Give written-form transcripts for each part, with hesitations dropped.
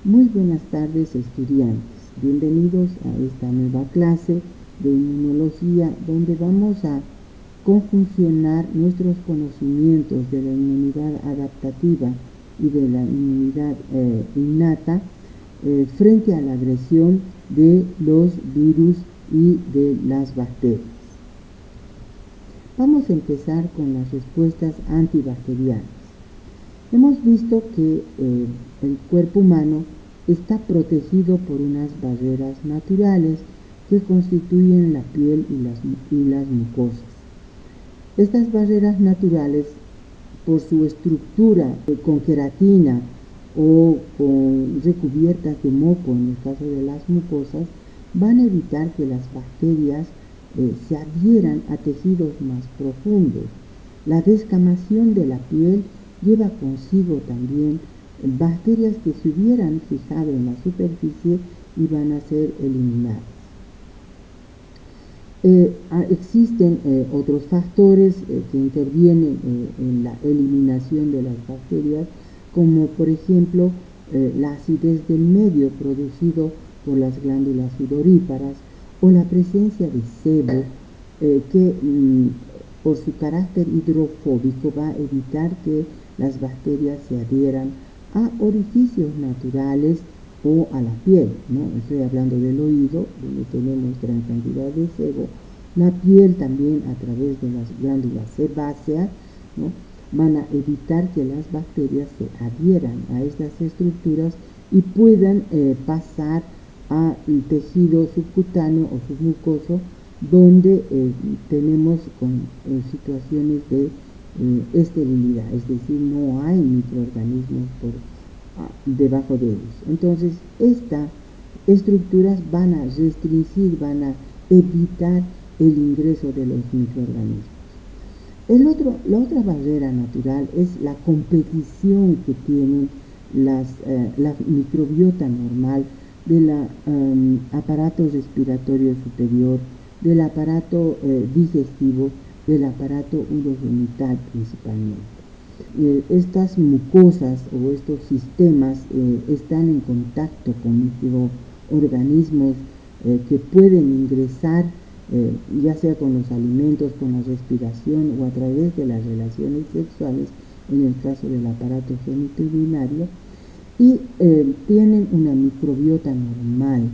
Muy buenas tardes, estudiantes. Bienvenidos a esta nueva clase de inmunología, donde vamos a conjuncionar nuestros conocimientos de la inmunidad adaptativa y de la inmunidad innata frente a la agresión de los virus y de las bacterias. Vamos a empezar con las respuestas antibacterianas. Hemos visto que el cuerpo humano está protegido por unas barreras naturales que constituyen la piel y las mucosas. Estas barreras naturales, por su estructura con queratina o con recubiertas de moco en el caso de las mucosas, van a evitar que las bacterias se adhieran a tejidos más profundos. La descamación de la piel lleva consigo también bacterias que se hubieran fijado en la superficie y van a ser eliminadas. Existen otros factores que intervienen en la eliminación de las bacterias, como por ejemplo la acidez del medio producido por las glándulas sudoríparas o la presencia de sebo que por su carácter hidrofóbico va a evitar que las bacterias se adhieran a orificios naturales o a la piel, ¿no? Estoy hablando del oído, donde tenemos gran cantidad de sebo, la piel también a través de las glándulas sebáceas, ¿no? Van a evitar que las bacterias se adhieran a estas estructuras y puedan pasar al tejido subcutáneo o submucoso, donde tenemos con situaciones de esterilidad, es decir, no hay microorganismos debajo de ellos. Entonces, estas estructuras van a restringir, van a evitar el ingreso de los microorganismos. La otra barrera natural es la competición que tienen la microbiota normal del aparato respiratorio superior, del aparato digestivo, del aparato urogenital principalmente. Estas mucosas o estos sistemas están en contacto con microorganismos que pueden ingresar ya sea con los alimentos, con la respiración o a través de las relaciones sexuales, en el caso del aparato genitourinario, y tienen una microbiota normal.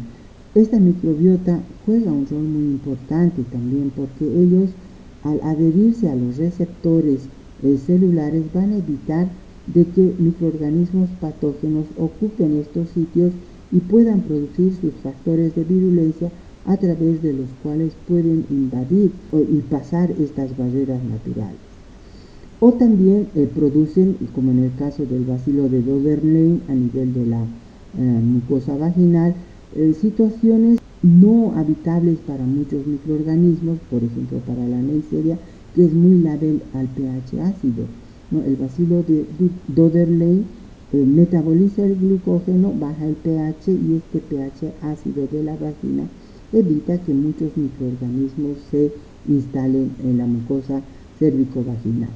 Esta microbiota juega un rol muy importante también, porque ellos, al adherirse a los receptores celulares, van a evitar de que microorganismos patógenos ocupen estos sitios y puedan producir sus factores de virulencia, a través de los cuales pueden invadir y pasar estas barreras naturales. O también producen, como en el caso del bacilo de Doderlein a nivel de la mucosa vaginal, situaciones no habitables para muchos microorganismos, por ejemplo para la Neisseria, que es muy lábil al pH ácido, ¿no? El bacilo de Doderlein metaboliza el glucógeno, baja el pH, y este pH ácido de la vagina evita que muchos microorganismos se instalen en la mucosa cérvico-vaginal.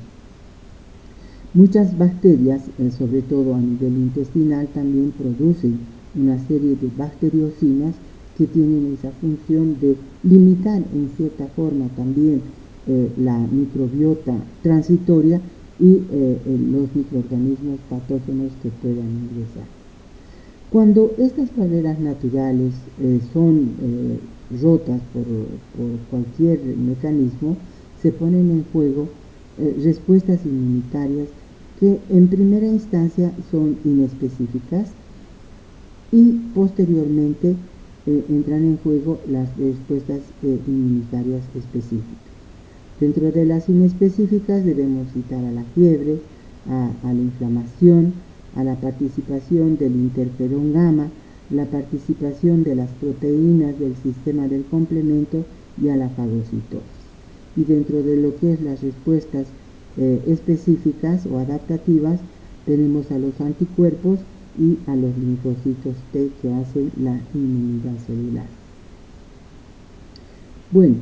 Muchas bacterias, sobre todo a nivel intestinal, también producen una serie de bacteriocinas que tienen esa función de limitar en cierta forma también la microbiota transitoria y los microorganismos patógenos que puedan ingresar. Cuando estas barreras naturales son rotas por cualquier mecanismo, se ponen en juego respuestas inmunitarias que en primera instancia son inespecíficas y posteriormente entran en juego las respuestas inmunitarias específicas. Dentro de las inespecíficas debemos citar a la fiebre, a la inflamación, a la participación del interferón gamma, la participación de las proteínas del sistema del complemento y a la fagocitosis. Y dentro de lo que es las respuestas específicas o adaptativas, tenemos a los anticuerpos y a los linfocitos T que hacen la inmunidad celular. Bueno,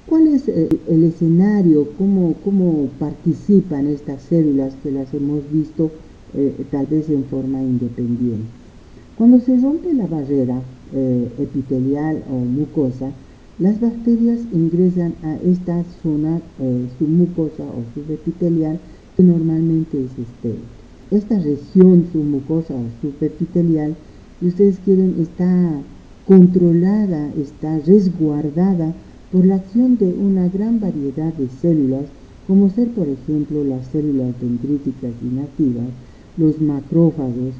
¿cuál es el escenario? ¿Cómo participan estas células que las hemos visto tal vez en forma independiente. Cuando se rompe la barrera epitelial o mucosa, las bacterias ingresan a esta zona submucosa o subepitelial, que normalmente es estéril. Esta región submucosa o subepitelial, si ustedes quieren, está controlada, está resguardada por la acción de una gran variedad de células, como ser, por ejemplo, las células dendríticas inactivas, los macrófagos,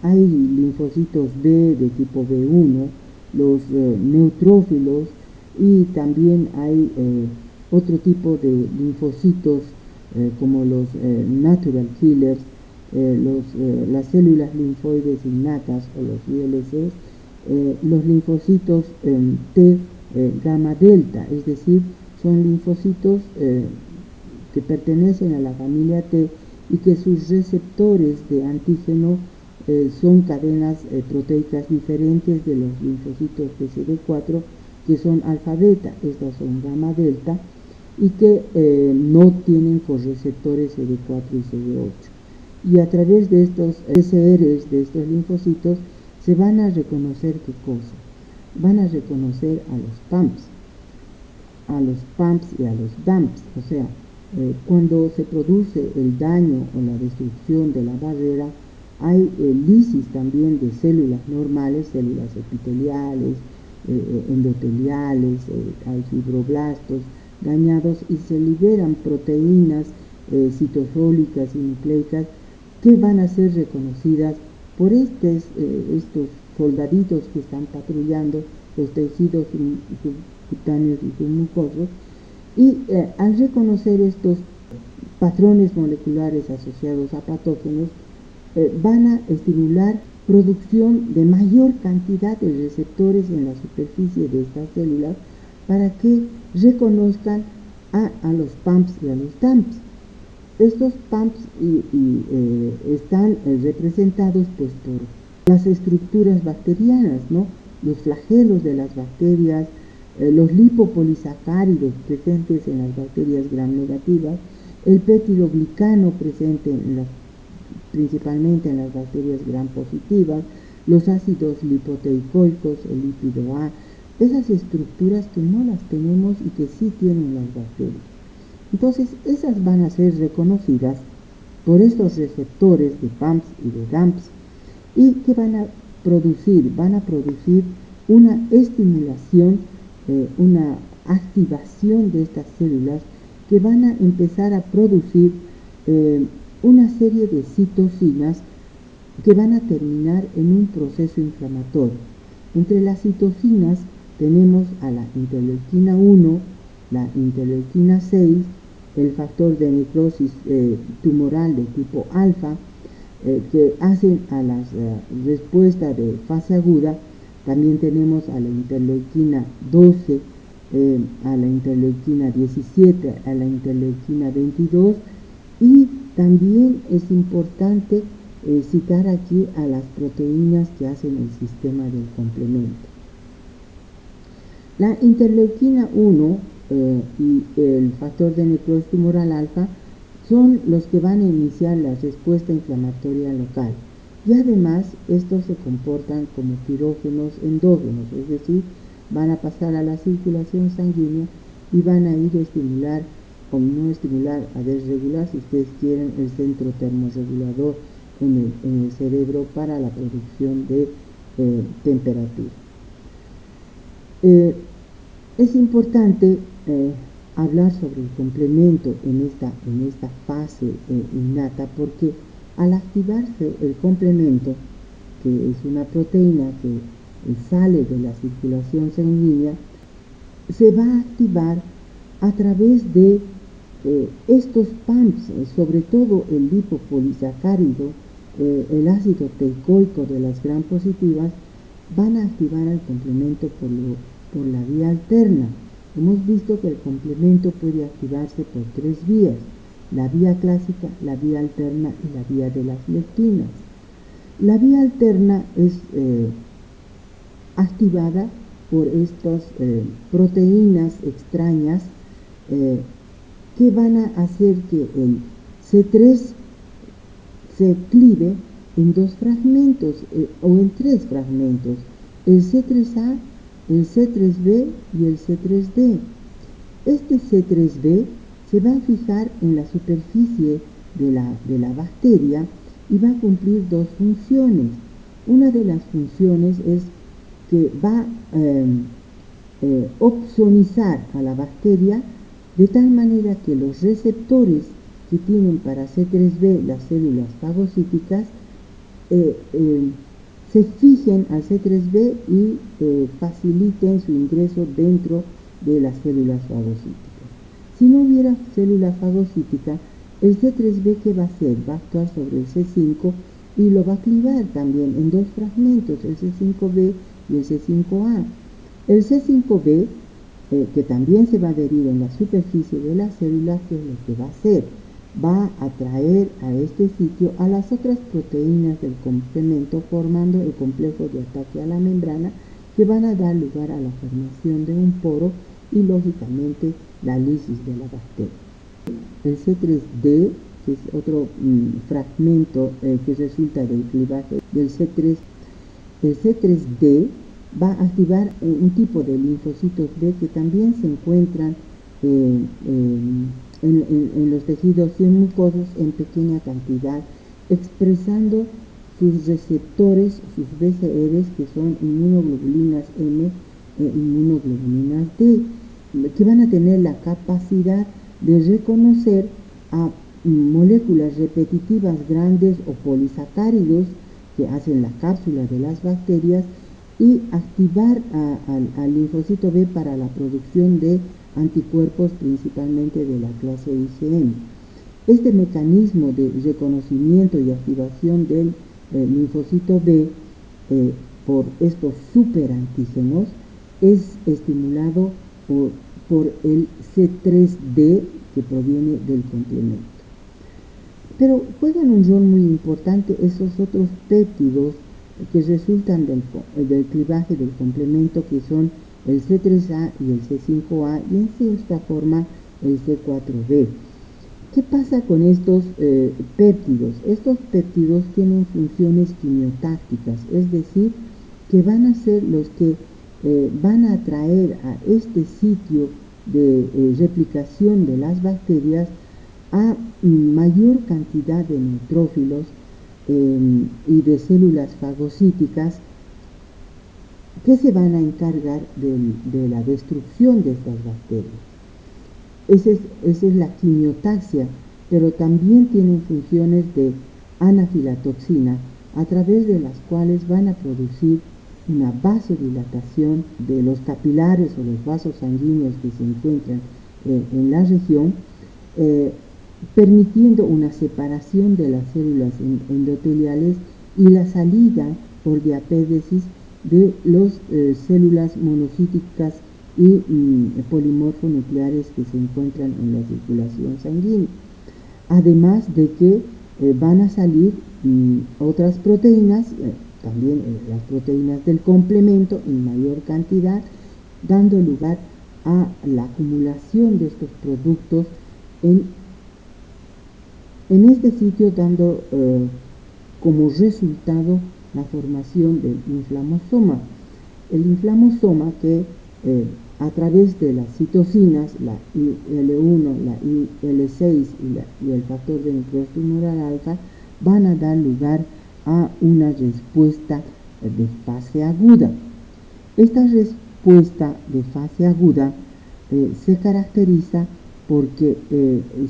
hay linfocitos B de tipo B1, los neutrófilos, y también hay otro tipo de linfocitos como los natural killers, las células linfoides innatas o los ILCs, los linfocitos T gamma delta, es decir, son linfocitos que pertenecen a la familia T y que sus receptores de antígeno son cadenas proteicas diferentes de los linfocitos de CD4, que son alfa beta, estas son gamma delta, y que no tienen correceptores CD4 y CD8. Y a través de estos SRs, de estos linfocitos, se van a reconocer ¿qué cosa? Van a reconocer a los PAMPs y a los DAMPs, o sea, cuando se produce el daño o la destrucción de la barrera, hay lisis también de células normales, células epiteliales, endoteliales, hay fibroblastos dañados y se liberan proteínas citosólicas y nucleicas que van a ser reconocidas por estos soldaditos que están patrullando los tejidos subcutáneos y submucosos, y al reconocer estos patrones moleculares asociados a patógenos, van a estimular producción de mayor cantidad de receptores en la superficie de estas células para que reconozcan a los PAMPs y a los DAMPs. Estos PAMPs están representados pues por las estructuras bacterianas, ¿no? Los flagelos de las bacterias, los lipopolisacáridos presentes en las bacterias gram negativas, el peptidoglicano presente principalmente en las bacterias gram positivas, los ácidos lipoteicoicos, el lípido A, esas estructuras que no las tenemos y que sí tienen las bacterias. Entonces, esas van a ser reconocidas por estos receptores de PAMPs y de DAMPs, y que van a producir una estimulación, una activación de estas células que van a empezar a producir una serie de citocinas que van a terminar en un proceso inflamatorio. Entre las citocinas tenemos a la interleuquina 1, la interleuquina 6, el factor de necrosis tumoral de tipo alfa, que hacen a la respuesta de fase aguda. También tenemos a la interleuquina 12, a la interleuquina 17, a la interleuquina 22, y también es importante citar aquí a las proteínas que hacen el sistema del complemento. La interleuquina 1 y el factor de necrosis tumoral alfa son los que van a iniciar la respuesta inflamatoria local, y además estos se comportan como pirógenos endógenos, es decir, van a pasar a la circulación sanguínea y van a ir a estimular, o no estimular, a desregular, si ustedes quieren, el centro termorregulador en el cerebro para la producción de temperatura. Es importante hablar sobre el complemento en esta fase innata, porque al activarse el complemento, que es una proteína que sale de la circulación sanguínea, se va a activar a través de estos PAMPs, sobre todo el lipopolisacárido, el ácido teicoico de las gram positivas, van a activar al complemento por la vía alterna. Hemos visto que el complemento puede activarse por tres vías: la vía clásica, la vía alterna y la vía de las lectinas. La vía alterna es activada por estas proteínas extrañas que van a hacer que el C3 se clive en dos fragmentos o en tres fragmentos, el C3A, el C3B y el C3D. Este C3B se va a fijar en la superficie de la bacteria y va a cumplir dos funciones. Una de las funciones es que va a opsonizar a la bacteria de tal manera que los receptores que tienen para C3B las células fagocíticas se fijen al C3B y faciliten su ingreso dentro de las células fagocíticas. Si no hubiera célula fagocítica, el C3B, ¿qué va a hacer? Va a actuar sobre el C5 y lo va a clivar también en dos fragmentos, el C5B y el C5A. El C5B, que también se va a adherir en la superficie de las células, ¿qué es lo que va a hacer? Va a atraer a este sitio a las otras proteínas del complemento, formando el complejo de ataque a la membrana, que van a dar lugar a la formación de un poro y lógicamente la lisis de la bacteria. El C3D, que es otro fragmento que resulta del clivaje del C3, el C3D va a activar un tipo de linfocitos B que también se encuentran en los tejidos mucosos en pequeña cantidad, expresando sus receptores, sus BCRs, que son inmunoglobulinas M e inmunoglobulinas D, que van a tener la capacidad de reconocer a moléculas repetitivas grandes o polisacáridos que hacen la cápsula de las bacterias y activar al linfocito B para la producción de anticuerpos, principalmente de la clase IgM. Este mecanismo de reconocimiento y activación del linfocito B por estos superantígenos es estimulado por el C3D, que proviene del complemento. Pero juegan un rol muy importante esos otros péptidos que resultan del clivaje del complemento, que son el C3A y el C5A, y en cierta forma el C4B. ¿Qué pasa con estos péptidos? Estos péptidos tienen funciones quimiotácticas, es decir, que van a ser los que van a atraer a este sitio de replicación de las bacterias a mayor cantidad de neutrófilos y de células fagocíticas que se van a encargar de la destrucción de estas bacterias. Esa es la quimiotaxia, pero también tienen funciones de anafilatoxina, a través de las cuales van a producir una vasodilatación de los capilares o los vasos sanguíneos que se encuentran en la región, permitiendo una separación de las células endoteliales y la salida por diapédesis de las células monocíticas y polimorfonucleares que se encuentran en la circulación sanguínea. Además de que van a salir otras proteínas, también las proteínas del complemento en mayor cantidad, dando lugar a la acumulación de estos productos en este sitio, dando como resultado la formación del inflamosoma. El inflamosoma que a través de las citocinas, la IL-1, la IL-6 y el factor de necrosis tumoral alfa, van a dar lugar a una respuesta de fase aguda. Esta respuesta de fase aguda se caracteriza porque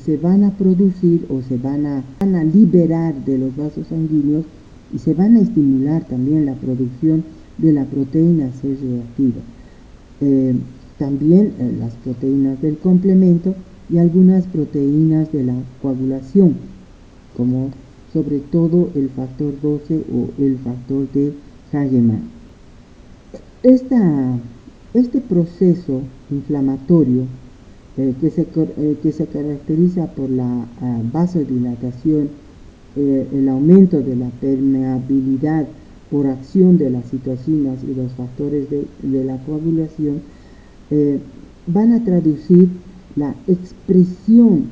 se van a producir o se van a liberar de los vasos sanguíneos y se van a estimular también la producción de la proteína C reactiva. También las proteínas del complemento y algunas proteínas de la coagulación, como sobre todo el factor 12 o el factor de Hagemann. Este proceso inflamatorio que se caracteriza por la vasodilatación, el aumento de la permeabilidad por acción de las citocinas y los factores de la coagulación, van a traducir la expresión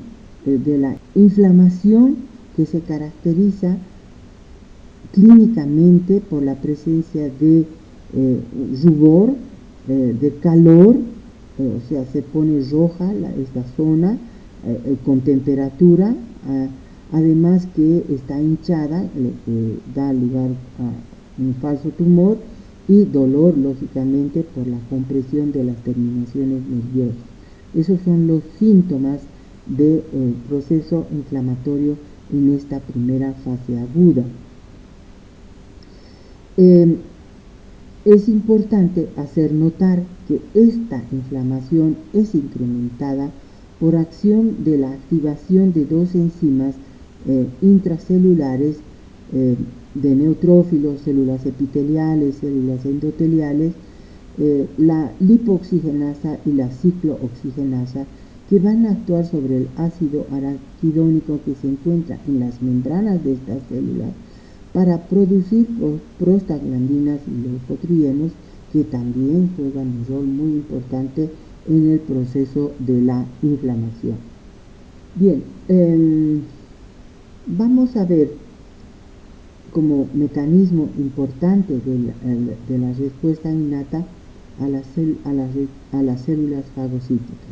de la inflamación que se caracteriza clínicamente por la presencia de rubor, de calor, o sea, se pone roja esta zona con temperatura, además que está hinchada, lo que da lugar a un falso tumor, y dolor, lógicamente, por la compresión de las terminaciones nerviosas. Esos son los síntomas del proceso inflamatorio en esta primera fase aguda. Es importante hacer notar que esta inflamación es incrementada por acción de la activación de dos enzimas intracelulares de neutrófilos, células epiteliales, células endoteliales, la lipooxigenasa y la ciclooxigenasa, que van a actuar sobre el ácido araquidónico que se encuentra en las membranas de estas células para producir prostaglandinas y leucotrienos, que también juegan un rol muy importante en el proceso de la inflamación. Bien, vamos a ver como mecanismo importante de la respuesta innata a las células fagocíticas.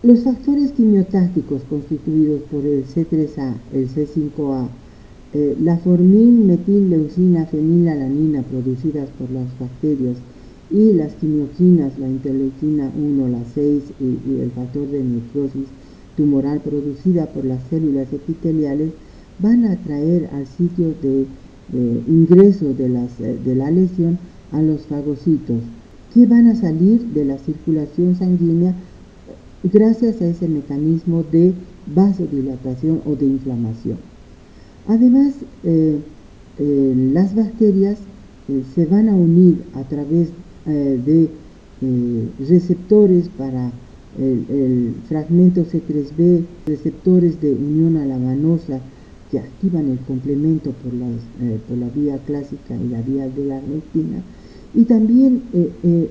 Los factores quimiotácticos constituidos por el C3A, el C5A, la formin-metil-leucina fenilalanina producidas por las bacterias y las quimioquinas, la interleuquina 1, la 6 y el factor de necrosis tumoral producida por las células epiteliales van a atraer al sitio de ingreso de la lesión a los fagocitos, que van a salir de la circulación sanguínea gracias a ese mecanismo de vasodilatación o de inflamación. Además, las bacterias se van a unir a través de receptores para el fragmento C3b, receptores de unión a la vanosa que activan el complemento por la vía clásica y la vía de la lectina, y también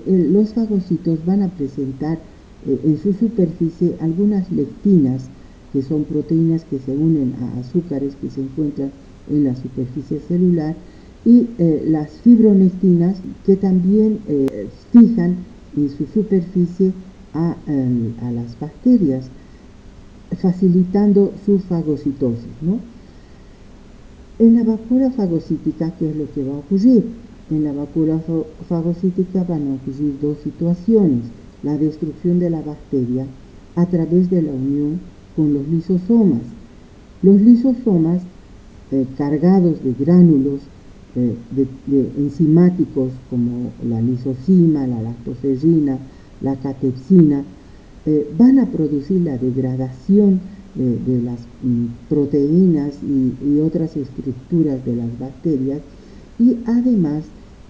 los fagocitos van a presentar en su superficie algunas lectinas, que son proteínas que se unen a azúcares que se encuentran en la superficie celular, y las fibronectinas, que también fijan en su superficie a las bacterias, facilitando su fagocitosis, ¿no? En la vacuola fagocítica, ¿qué es lo que va a ocurrir? En la vacuola fagocítica van a ocurrir dos situaciones: la destrucción de la bacteria a través de la unión con los lisosomas. Los lisosomas, cargados de gránulos de enzimáticos como la lisozima, la lactoferrina, la catepsina, van a producir la degradación de las proteínas y otras estructuras de las bacterias, y además,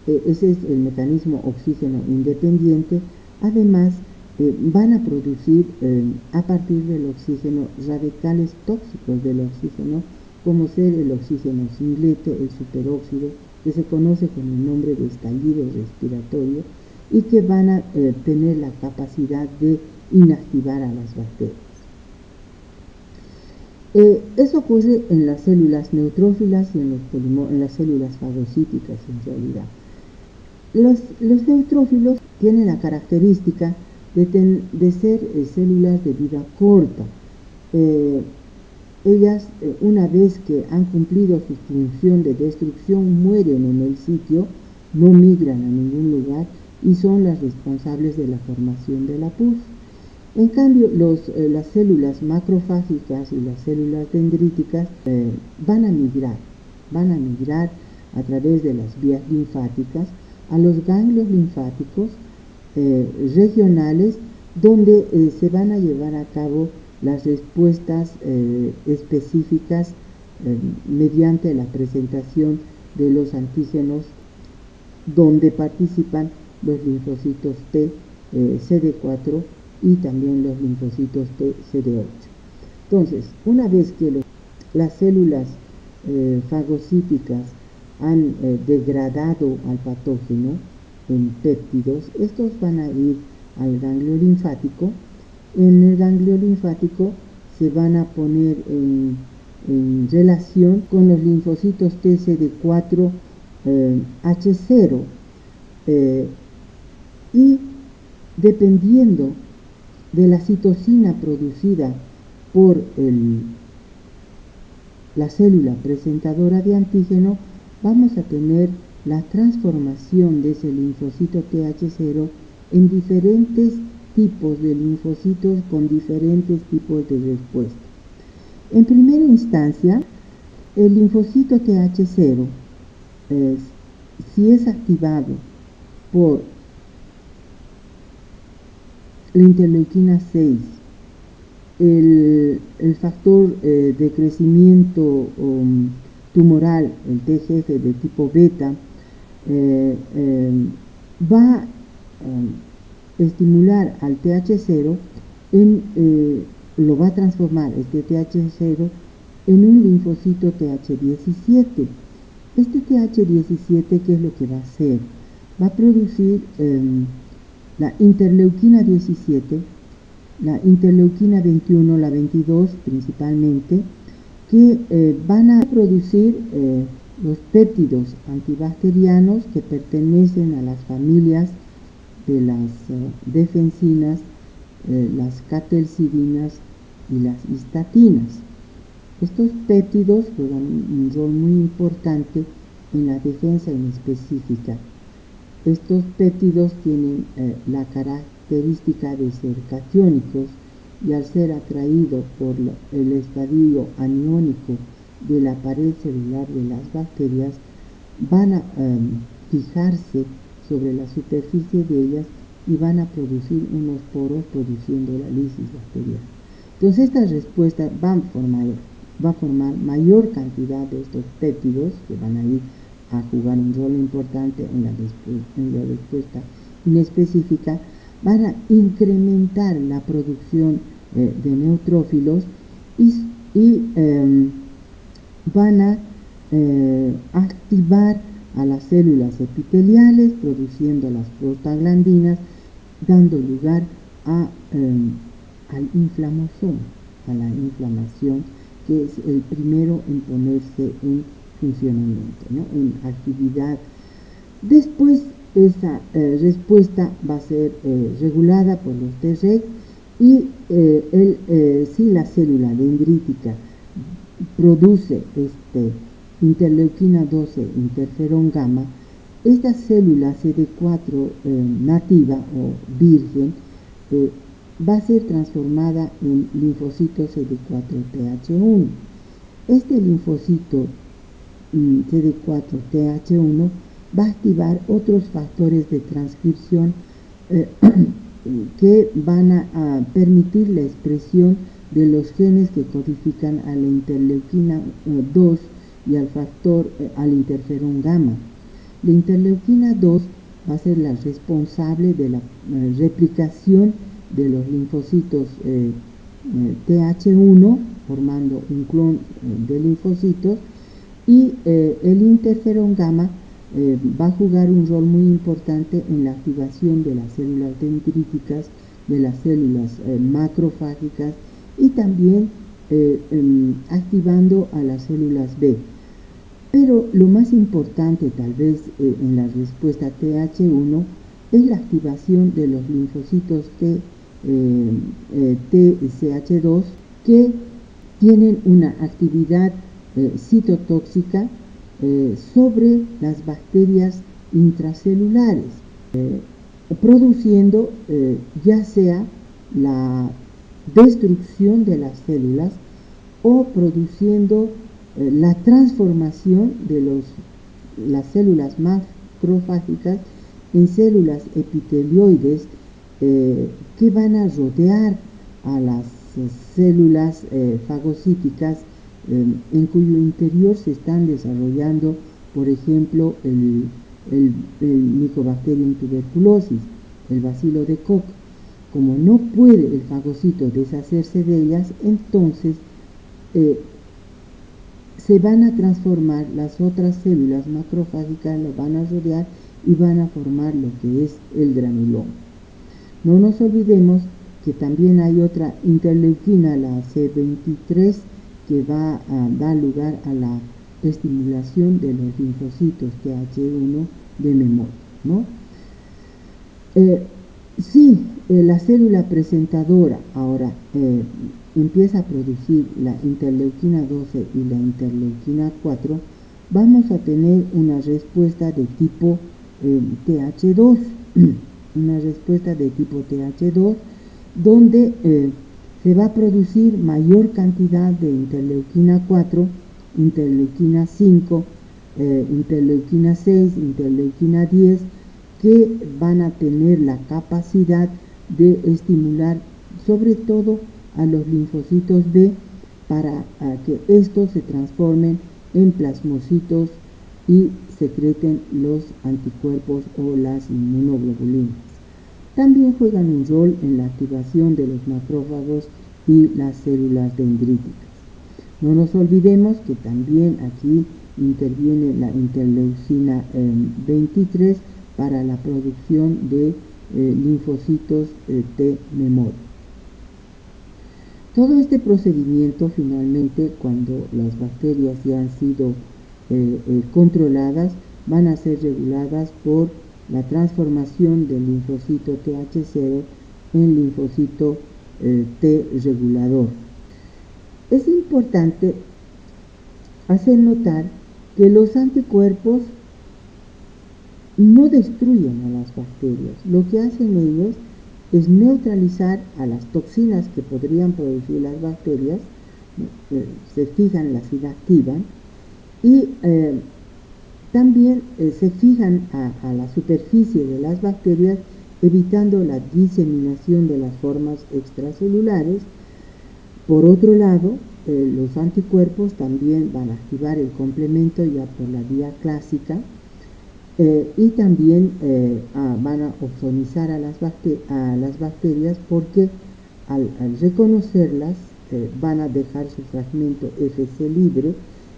ese es el mecanismo oxígeno independiente. Además, van a producir a partir del oxígeno radicales tóxicos del oxígeno, como ser el oxígeno singlete, el superóxido, que se conoce con el nombre de estallido respiratorio, y que van a tener la capacidad de inactivar a las bacterias. Eso ocurre en las células neutrófilas y en las células fagocíticas, en realidad. Los neutrófilos tienen la característica de ser células de vida corta. Ellas, una vez que han cumplido su función de destrucción, mueren en el sitio, no migran a ningún lugar y son las responsables de la formación de la pus. En cambio, las células macrofágicas y las células dendríticas van a migrar a través de las vías linfáticas a los ganglios linfáticos regionales, donde se van a llevar a cabo las respuestas específicas mediante la presentación de los antígenos, donde participan los linfocitos T, CD4 y también los linfocitos T, CD8. Entonces, una vez que las células fagocíticas han degradado al patógeno en péptidos, estos van a ir al ganglio linfático. En el ganglio linfático se van a poner en relación con los linfocitos TCD4 H0 y dependiendo de la citocina producida por la célula presentadora de antígeno, vamos a tener la transformación de ese linfocito TH0 en diferentes tipos de linfocitos con diferentes tipos de respuesta. En primera instancia, el linfocito TH0, si es activado por la interleuquina 6, el factor de crecimiento tumoral, el TGF de tipo beta, va a estimular al TH0 lo va a transformar este TH0 en un linfocito TH17. Este TH17, ¿qué es lo que va a hacer? Va a producir la interleuquina 17, la interleuquina 21, la 22 principalmente, que van a producir los péptidos antibacterianos que pertenecen a las familias de las defensinas, las catelcidinas y las histatinas. Estos péptidos juegan un rol muy importante en la defensa inespecífica. Estos péptidos tienen la característica de ser catiónicos y al ser atraídos por el estadio aniónico de la pared celular de las bacterias, van a fijarse sobre la superficie de ellas y van a producir unos poros produciendo la lisis bacteriana. Entonces esta respuesta va a formar mayor cantidad de estos péptidos que van a ir a jugar un rol importante en la respuesta inespecífica, van a incrementar la producción de neutrófilos y van a activar a las células epiteliales, produciendo las prostaglandinas, dando lugar al inflamosoma, a la inflamación, que es el primero en ponerse en funcionamiento, ¿no? En actividad. Después esa respuesta va a ser regulada por los Treg y si la célula dendrítica produce interleuquina 12 interferón gamma, esta célula CD4 nativa o virgen va a ser transformada en linfocito CD4-TH1. Este linfocito CD4-TH1 va a activar otros factores de transcripción que van a permitir la expresión de los genes que codifican a la interleuquina 2 y al interferón gamma. La interleuquina 2 va a ser la responsable de la replicación de los linfocitos TH1, formando un clon de linfocitos, y el interferón gamma va a jugar un rol muy importante en la activación de las células dendríticas, de las células macrofágicas y también activando a las células B. Pero lo más importante tal vez en la respuesta TH1 es la activación de los linfocitos TCH2 que tienen una actividad citotóxica sobre las bacterias intracelulares, produciendo ya sea la destrucción de las células o produciendo la transformación de las células macrofágicas en células epitelioides que van a rodear a las células fagocíticas en cuyo interior se están desarrollando, por ejemplo, el Mycobacterium tuberculosis, el bacilo de Koch. Como no puede el fagocito deshacerse de ellas, entonces se van a transformar las otras células macrofágicas, lo van a rodear y van a formar lo que es el granuloma. No nos olvidemos que también hay otra interleuquina, la C23, que va a dar lugar a la estimulación de los linfocitos Th1 de memoria, ¿no? Si la célula presentadora ahora empieza a producir la interleuquina 12 y la interleuquina 4, vamos a tener una respuesta de tipo Th2, una respuesta de tipo Th2, donde se va a producir mayor cantidad de interleuquina 4, interleuquina 5, interleuquina 6, interleuquina 10, que van a tener la capacidad de estimular sobre todo a los linfocitos B para que estos se transformen en plasmocitos y secreten los anticuerpos o las inmunoglobulinas. También juegan un rol en la activación de los macrófagos y las células dendríticas. No nos olvidemos que también aquí interviene la interleucina 23 para la producción de linfocitos T memoria. Todo este procedimiento finalmente, cuando las bacterias ya han sido controladas, van a ser reguladas por la transformación del linfocito Th0 en linfocito T regulador. Es importante hacer notar que los anticuerpos no destruyen a las bacterias. Lo que hacen ellos es neutralizar a las toxinas que podrían producir las bacterias, se fijan, las inactivan, y también se fijan a la superficie de las bacterias, evitando la diseminación de las formas extracelulares. Por otro lado, los anticuerpos también van a activar el complemento ya por la vía clásica, y también van a ozonizar a las bacterias porque al reconocerlas van a dejar su fragmento Fc libre,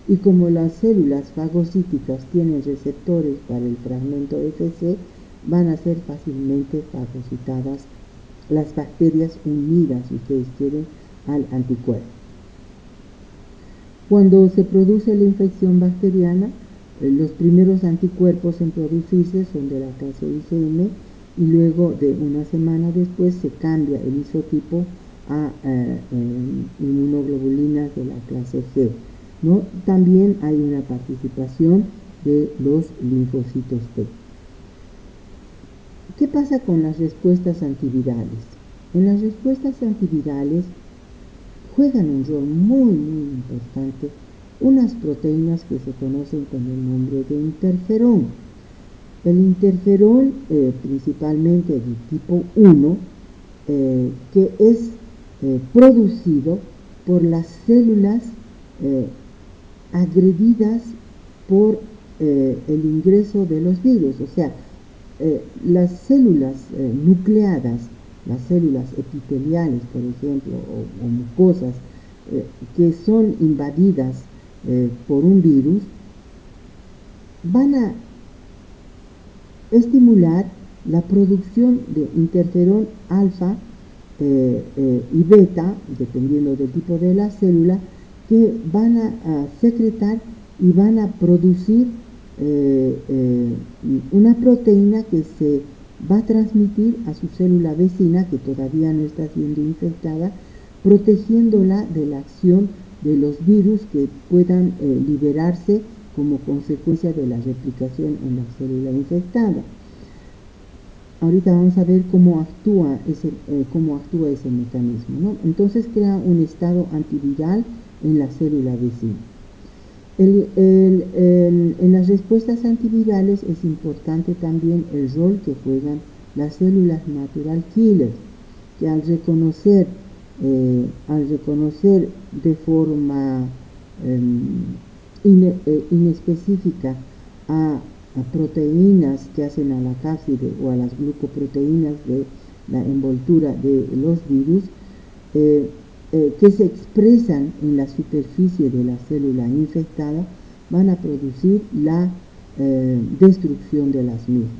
y como las células fagocíticas tienen receptores para el fragmento Fc, van a ser fácilmente fagocitadas las bacterias unidas, si ustedes quieren, al anticuerpo. Cuando se produce la infección bacteriana, los primeros anticuerpos en producirse son de la clase IgM, y luego de una semana después se cambia el isotipo a inmunoglobulinas de la clase G, ¿no? También hay una participación de los linfocitos T. ¿Qué pasa con las respuestas antivirales? En las respuestas antivirales juegan un rol muy importante unas proteínas que se conocen con el nombre de interferón. El interferón, principalmente de tipo 1, que es producido por las células agredidas por el ingreso de los virus, o sea, las células nucleadas, las células epiteliales, por ejemplo, o mucosas, que son invadidas por un virus, van a estimular la producción de interferón alfa y beta, dependiendo del tipo de la célula, que van a secretar y van a producir una proteína que se va a transmitir a su célula vecina, que todavía no está siendo infectada, protegiéndola de la acción de los virus que puedan liberarse como consecuencia de la replicación en la célula infectada. Ahorita vamos a ver cómo actúa ese mecanismo, ¿no? Entonces crea un estado antiviral en la célula vecina. En las respuestas antivirales es importante también el rol que juegan las células natural killer, que al reconocer de forma inespecífica a proteínas que hacen a la cápside o a las glucoproteínas de la envoltura de los virus, que se expresan en la superficie de la célula infectada, van a producir la destrucción de las mismas.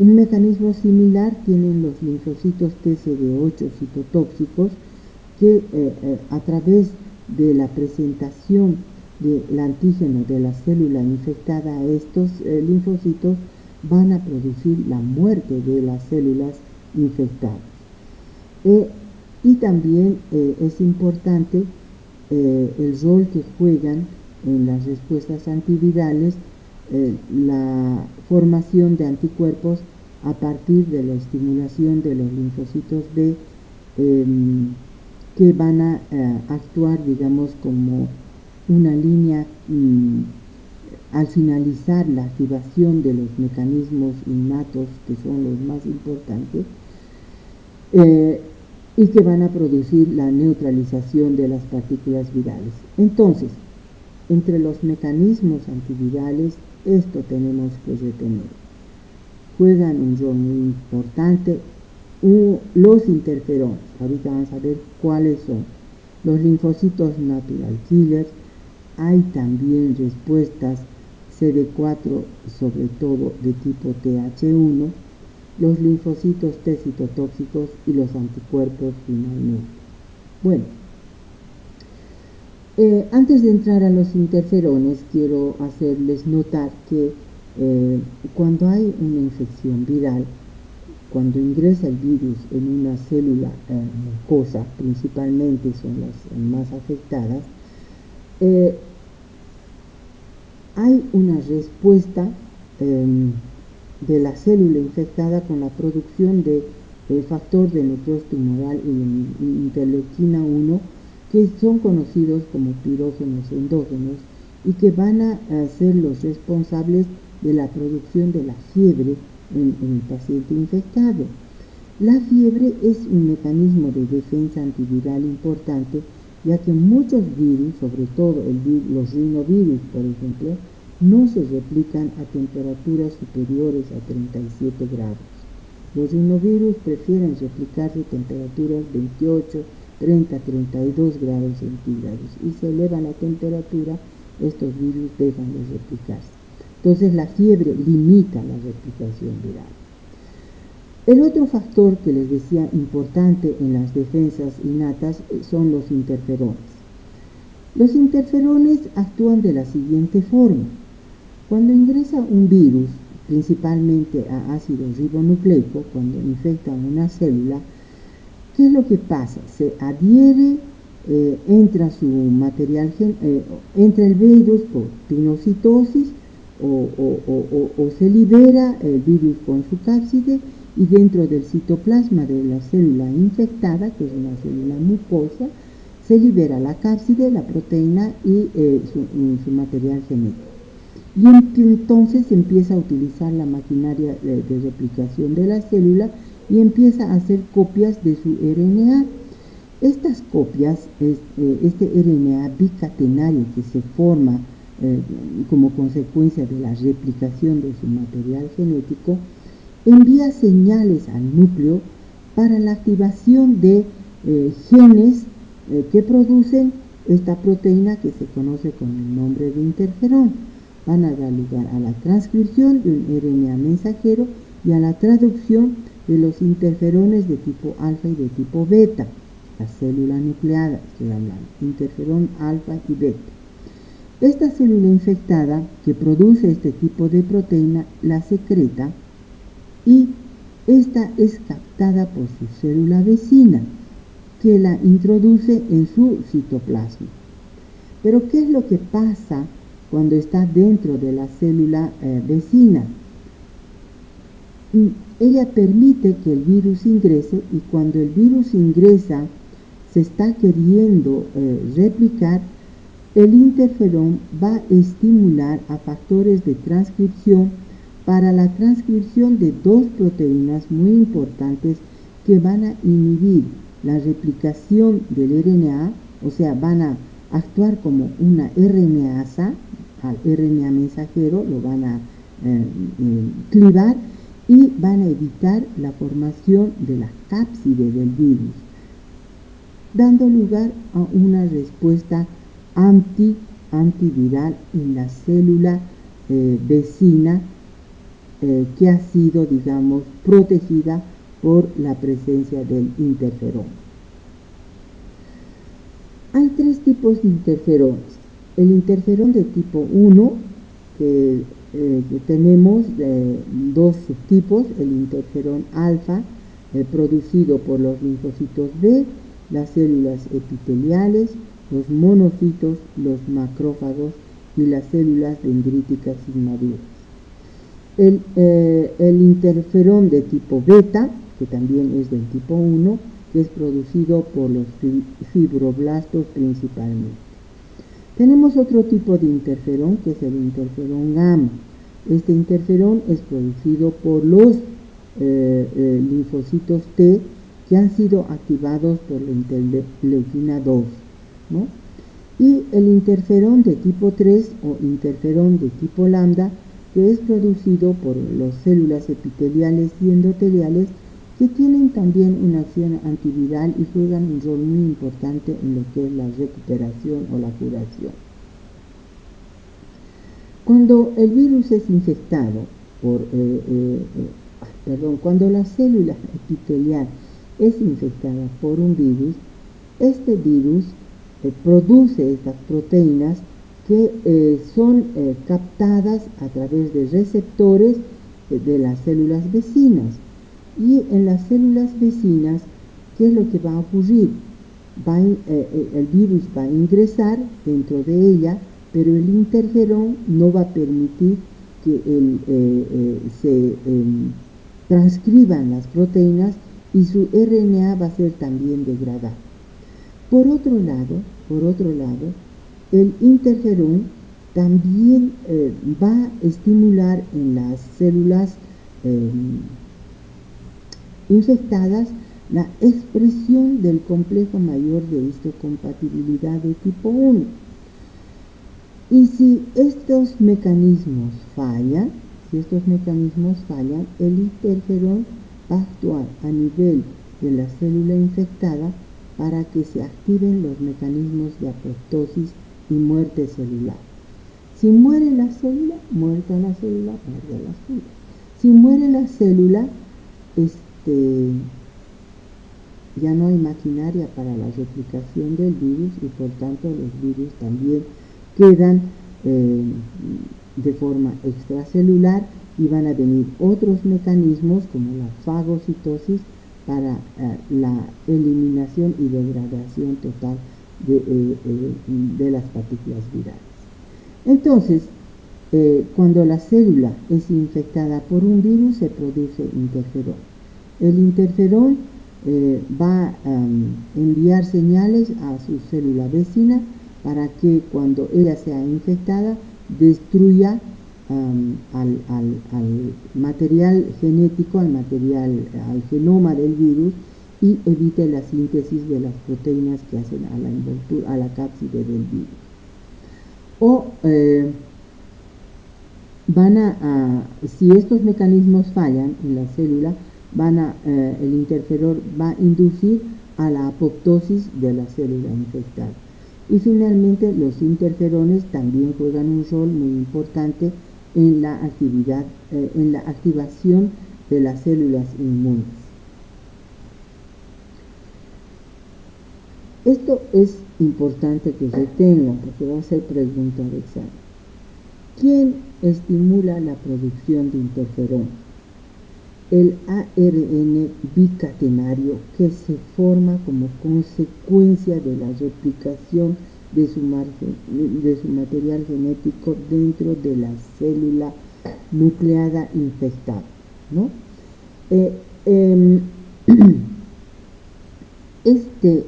Un mecanismo similar tienen los linfocitos TCD8 citotóxicos que a través de la presentación del antígeno de la célula infectada a estos linfocitos van a producir la muerte de las células infectadas. Y también es importante el rol que juegan en las respuestas antivirales la formación de anticuerpos a partir de la estimulación de los linfocitos B que van a actuar, digamos, como una línea al finalizar la activación de los mecanismos innatos, que son los más importantes, y que van a producir la neutralización de las partículas virales. Entonces, entre los mecanismos antivirales, esto tenemos que retener. Juegan un rol muy importante los interferones. Ahorita vamos a ver cuáles son. Los linfocitos natural killers. Hay también respuestas CD4, sobre todo de tipo TH1, los linfocitos T citotóxicos y los anticuerpos finalmente. Bueno, antes de entrar a los interferones, quiero hacerles notar que cuando hay una infección viral, cuando ingresa el virus en una célula mucosa, principalmente son las más afectadas, hay una respuesta de la célula infectada con la producción de factor de necrosis tumoral y interleuquina 1, que son conocidos como pirógenos endógenos y que van a ser los responsables de la producción de la fiebre en el paciente infectado. La fiebre es un mecanismo de defensa antiviral importante, ya que muchos virus, sobre todo los rinovirus, por ejemplo, no se replican a temperaturas superiores a 37 grados. Los rinovirus prefieren replicarse a temperaturas 28, 30, 32 grados centígrados, y se eleva la temperatura, estos virus dejan de replicarse. Entonces la fiebre limita la replicación viral. El otro factor que les decía importante en las defensas innatas son los interferones. Los interferones actúan de la siguiente forma. Cuando ingresa un virus, principalmente a ácido ribonucleico, cuando infectan una célula, ¿qué es lo que pasa? Se adhiere, entra su material, entra el virus por pinocitosis o se libera el virus con su cápside, y dentro del citoplasma de la célula infectada, que es una célula mucosa, se libera la cápside, la proteína y su material genético. Y entonces empieza a utilizar la maquinaria de replicación de la célula y empieza a hacer copias de su RNA. Estas copias, este RNA bicatenario que se forma como consecuencia de la replicación de su material genético, envía señales al núcleo para la activación de genes que producen esta proteína que se conoce con el nombre de interferón. Van a dar lugar a la transcripción de un RNA mensajero y a la traducción de los interferones de tipo alfa y de tipo beta. La célula nucleada, estoy hablando, interferón alfa y beta. Esta célula infectada que produce este tipo de proteína la secreta, y esta es captada por su célula vecina, que la introduce en su citoplasma. Pero ¿qué es lo que pasa cuando está dentro de la célula vecina? Ella permite que el virus ingrese, y cuando el virus ingresa, se está queriendo replicar, el interferón va a estimular a factores de transcripción para la transcripción de dos proteínas muy importantes que van a inhibir la replicación del RNA, o sea, van a actuar como una RNasa al RNA mensajero, lo van a clivar y van a evitar la formación de la cápside del virus, dando lugar a una respuesta antiviral en la célula vecina, que ha sido, digamos, protegida por la presencia del interferón. Hay tres tipos de interferones. El interferón de tipo 1, que tenemos dos subtipos, el interferón alfa, producido por los linfocitos B, las células epiteliales, los monocitos, los macrófagos y las células dendríticas inmaduras. El interferón de tipo beta, que también es del tipo 1, que es producido por los fibroblastos principalmente. Tenemos otro tipo de interferón, que es el interferón gamma. Este interferón es producido por los linfocitos T que han sido activados por la interleuquina 2, ¿no? Y el interferón de tipo 3 o interferón de tipo lambda, que es producido por las células epiteliales y endoteliales, que tienen también una acción antiviral y juegan un rol muy importante en lo que es la recuperación o la curación. Cuando el virus es infectado cuando la célula epitelial es infectada por un virus, este virus produce estas proteínas que son captadas a través de receptores de las células vecinas. Y en las células vecinas, ¿qué es lo que va a ocurrir? El virus va a ingresar dentro de ella, pero el interferón no va a permitir que se transcriban las proteínas y su RNA va a ser también degradado. Por otro lado, el interferón también va a estimular en las células infectadas la expresión del complejo mayor de histocompatibilidad de tipo 1. Y si estos mecanismos fallan, el interferón va a actuar a nivel de la célula infectada para que se activen los mecanismos de apoptosis y muerte celular. Si muere la célula, muerta la célula, muere la célula. Si muere la célula, ya no hay maquinaria para la replicación del virus y por tanto los virus también quedan de forma extracelular y van a venir otros mecanismos como la fagocitosis para la eliminación y degradación total de las partículas virales. Entonces, cuando la célula es infectada por un virus se produce interferón. El interferón va a enviar señales a su célula vecina para que cuando ella sea infectada destruya al material genético, al genoma del virus y evite la síntesis de las proteínas que hacen a la cápside del virus. O si estos mecanismos fallan en la célula, el interferón va a inducir a la apoptosis de la célula infectada. Y finalmente los interferones también juegan un rol muy importante en la activación de las células inmunes. Esto es importante que retengan porque va a ser pregunta de examen. ¿Quién estimula la producción de interferón? El ARN bicatenario que se forma como consecuencia de la replicación de su material genético dentro de la célula nucleada infectada, ¿no? Este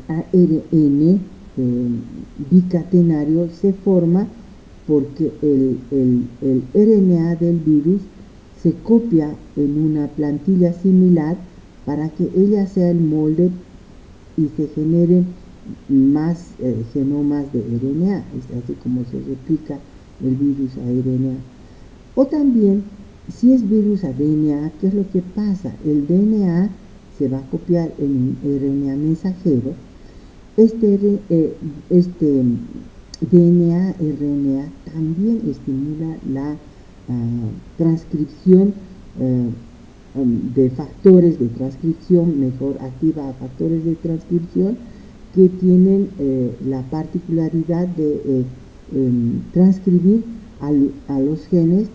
ARN bicatenario se forma porque el RNA del virus se copia en una plantilla similar para que ella sea el molde y se generen más genomas de RNA, es así como se replica el virus a RNA. O también, si es virus a DNA, ¿qué es lo que pasa? El DNA se va a copiar en un RNA mensajero. Este DNA-RNA también estimula la transcripción de factores de transcripción, mejor activa a factores de transcripción que tienen la particularidad de transcribir a los genes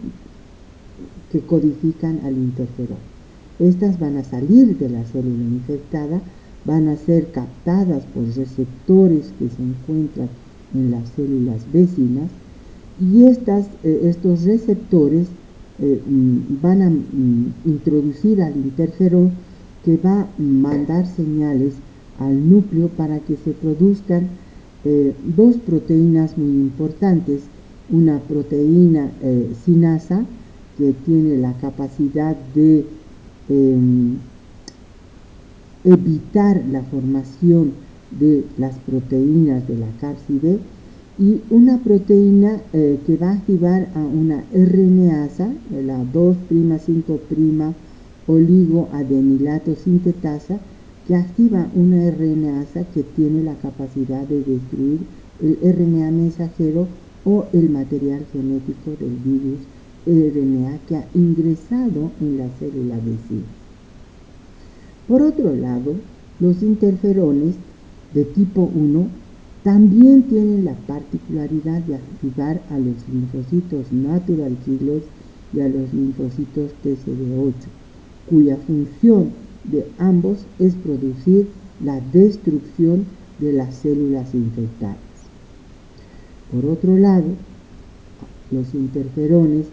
que codifican al interferón. Estas van a salir de la célula infectada, van a ser captadas por receptores que se encuentran en las células vecinas, y estos receptores van a introducir al interferón, que va a mandar señales al núcleo para que se produzcan dos proteínas muy importantes: una proteína sinasa, que tiene la capacidad de evitar la formación de las proteínas de la cápside, y una proteína que va a activar a una RNasa, la 2'5' oligoadenilato sintetasa, que activa una RNasa que tiene la capacidad de destruir el RNA mensajero o el material genético del virus RNA que ha ingresado en la célula vecina. Por otro lado, los interferones de tipo 1 también tienen la particularidad de activar a los linfocitos natural killers y a los linfocitos TCD8, cuya función de ambos es producir la destrucción de las células infectadas. Por otro lado, los interferones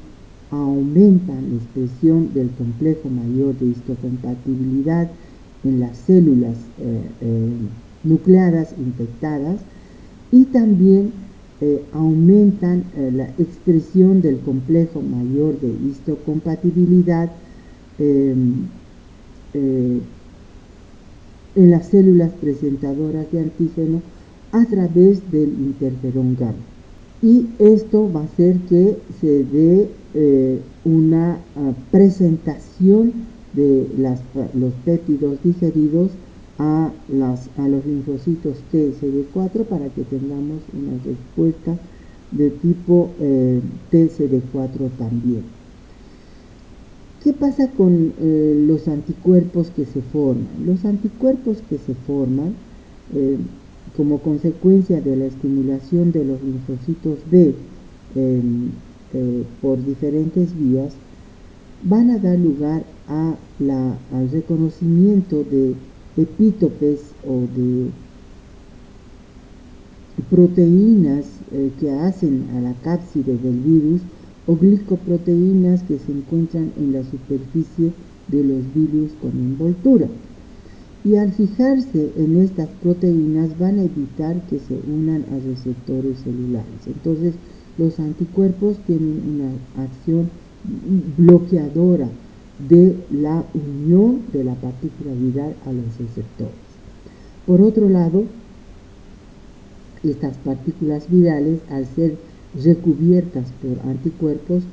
aumentan la expresión del complejo mayor de histocompatibilidad en las células nucleadas infectadas, y también aumentan la expresión del complejo mayor de histocompatibilidad en las células presentadoras de antígeno a través del interferón gamma. Y esto va a hacer que se dé una presentación de los péptidos digeridos a los linfocitos TCD4, para que tengamos una respuesta de tipo TCD4 también. ¿Qué pasa con los anticuerpos que se forman? Los anticuerpos que se forman como consecuencia de la estimulación de los linfocitos B por diferentes vías, van a dar lugar al reconocimiento de epítopes o de proteínas que hacen a la cápside del virus, o glicoproteínas que se encuentran en la superficie de los virus con envoltura. Y al fijarse en estas proteínas van a evitar que se unan a receptores celulares. Entonces, los anticuerpos tienen una acción bloqueadora de la unión de la partícula viral a los receptores. Por otro lado, estas partículas virales, al ser recubiertas por anticuerpos,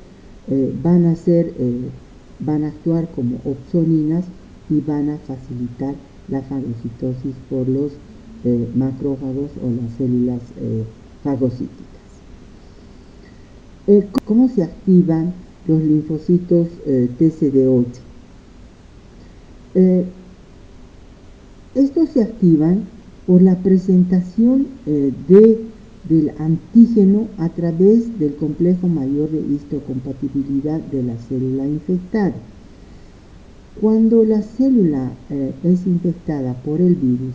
van a actuar como opsoninas y van a facilitar la fagocitosis por los macrófagos o las células fagocíticas. ¿Cómo se activan los linfocitos TCD8? Estos se activan por la presentación del antígeno a través del complejo mayor de histocompatibilidad de la célula infectada. Cuando la célula es infectada por el virus,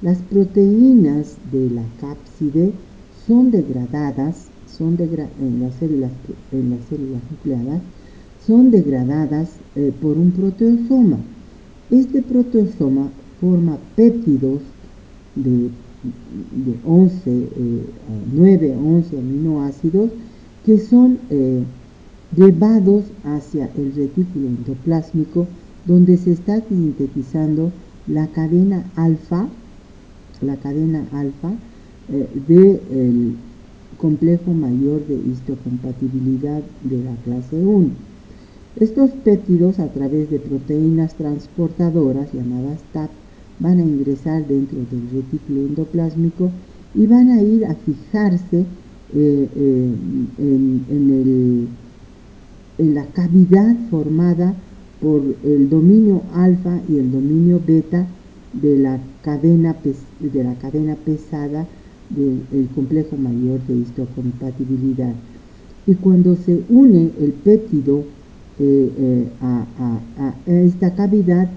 las proteínas de la cápside son degradadas, en las células nucleadas, son degradadas por un proteosoma. Este proteosoma forma péptidos de 9 a 11 aminoácidos que son llevados hacia el retículo endoplásmico, donde se está sintetizando la cadena alfa del complejo mayor de histocompatibilidad de la clase 1. Estos péptidos, a través de proteínas transportadoras llamadas TAP, van a ingresar dentro del retículo endoplásmico y van a ir a fijarse en en la cavidad formada por el dominio alfa y el dominio beta de la cadena pesada del complejo mayor de histocompatibilidad. Y cuando se une el péptido a esta cavidad,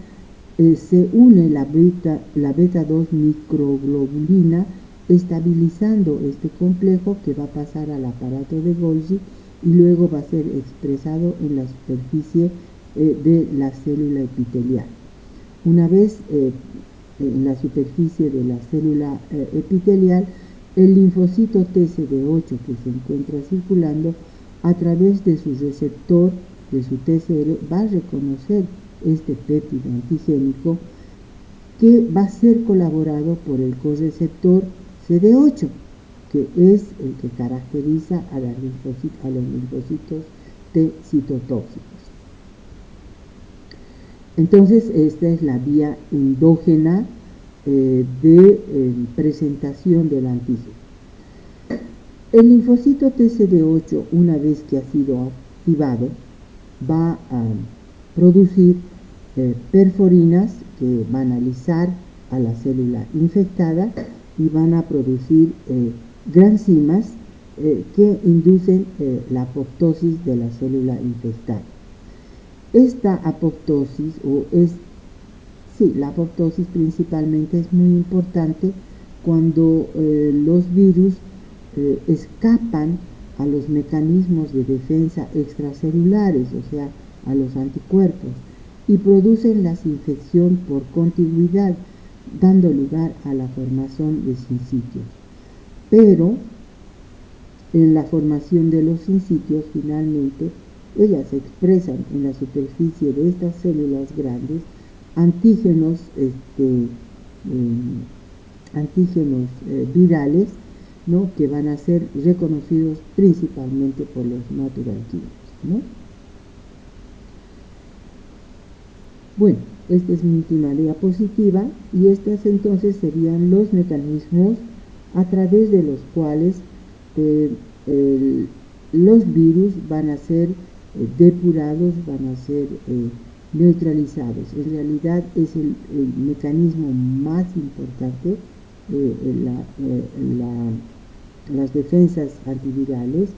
se une la beta 2 microglobulina, estabilizando este complejo que va a pasar al aparato de Golgi y luego va a ser expresado en la superficie de la célula epitelial. Una vez en la superficie de la célula epitelial, el linfocito TCD8 que se encuentra circulando, a través de su receptor, de su TCR, va a reconocer este péptido antigénico que va a ser colaborado por el correceptor CD8, que es el que caracteriza a los linfocitos T citotóxicos. Entonces, esta es la vía endógena de presentación del antígeno. El linfocito TCD8, una vez que ha sido activado, va a producir perforinas que van a lisar a la célula infectada y van a producir granzimas que inducen la apoptosis de la célula infectada. Esta apoptosis, la apoptosis principalmente es muy importante cuando los virus escapan a los mecanismos de defensa extracelulares, o sea, a los anticuerpos, y producen la infección por contigüidad, dando lugar a la formación de sincitios. Pero en la formación de los sincitios, finalmente, ellas expresan en la superficie de estas células grandes antígenos virales, ¿no?, que van a ser reconocidos principalmente por los natural killers, ¿no? Bueno, esta es mi última diapositiva y estos entonces serían los mecanismos a través de los cuales los virus van a ser depurados, van a ser neutralizados. En realidad es el mecanismo más importante, las defensas antivirales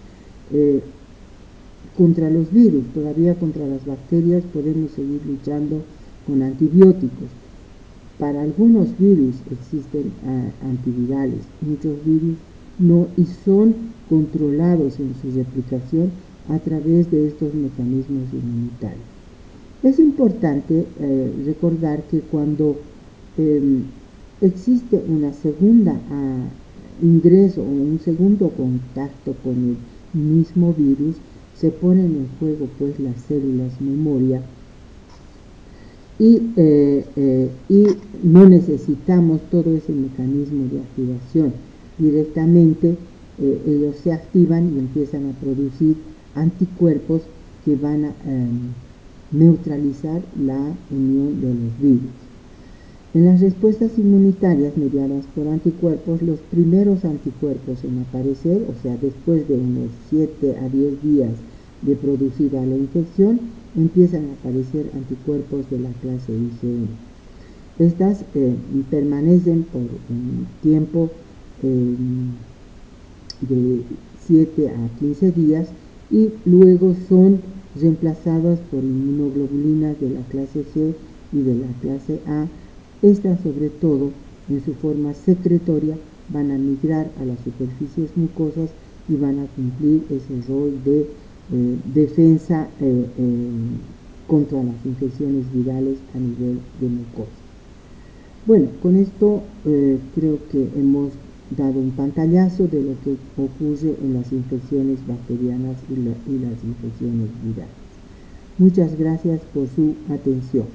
contra los virus. Todavía contra las bacterias podemos seguir luchando con antibióticos. Para algunos virus existen antivirales, muchos virus no, y son controlados en su replicación a través de estos mecanismos inmunitarios. Es importante recordar que cuando existe una segunda ingreso o un segundo contacto con el mismo virus, se ponen en juego pues las células memoria y no necesitamos todo ese mecanismo de activación. Directamente ellos se activan y empiezan a producir anticuerpos que van a neutralizar la unión de los virus. En las respuestas inmunitarias mediadas por anticuerpos, los primeros anticuerpos en aparecer, o sea, después de unos 7 a 10 días de producida la infección, empiezan a aparecer anticuerpos de la clase IgM. Estas permanecen por un tiempo de 7 a 15 días y luego son reemplazadas por inmunoglobulinas de la clase G y de la clase A. Estas, sobre todo en su forma secretoria, van a migrar a las superficies mucosas y van a cumplir ese rol de defensa contra las infecciones virales a nivel de mucosa. Bueno, con esto creo que hemos dado un pantallazo de lo que ocurre en las infecciones bacterianas y las infecciones virales. Muchas gracias por su atención.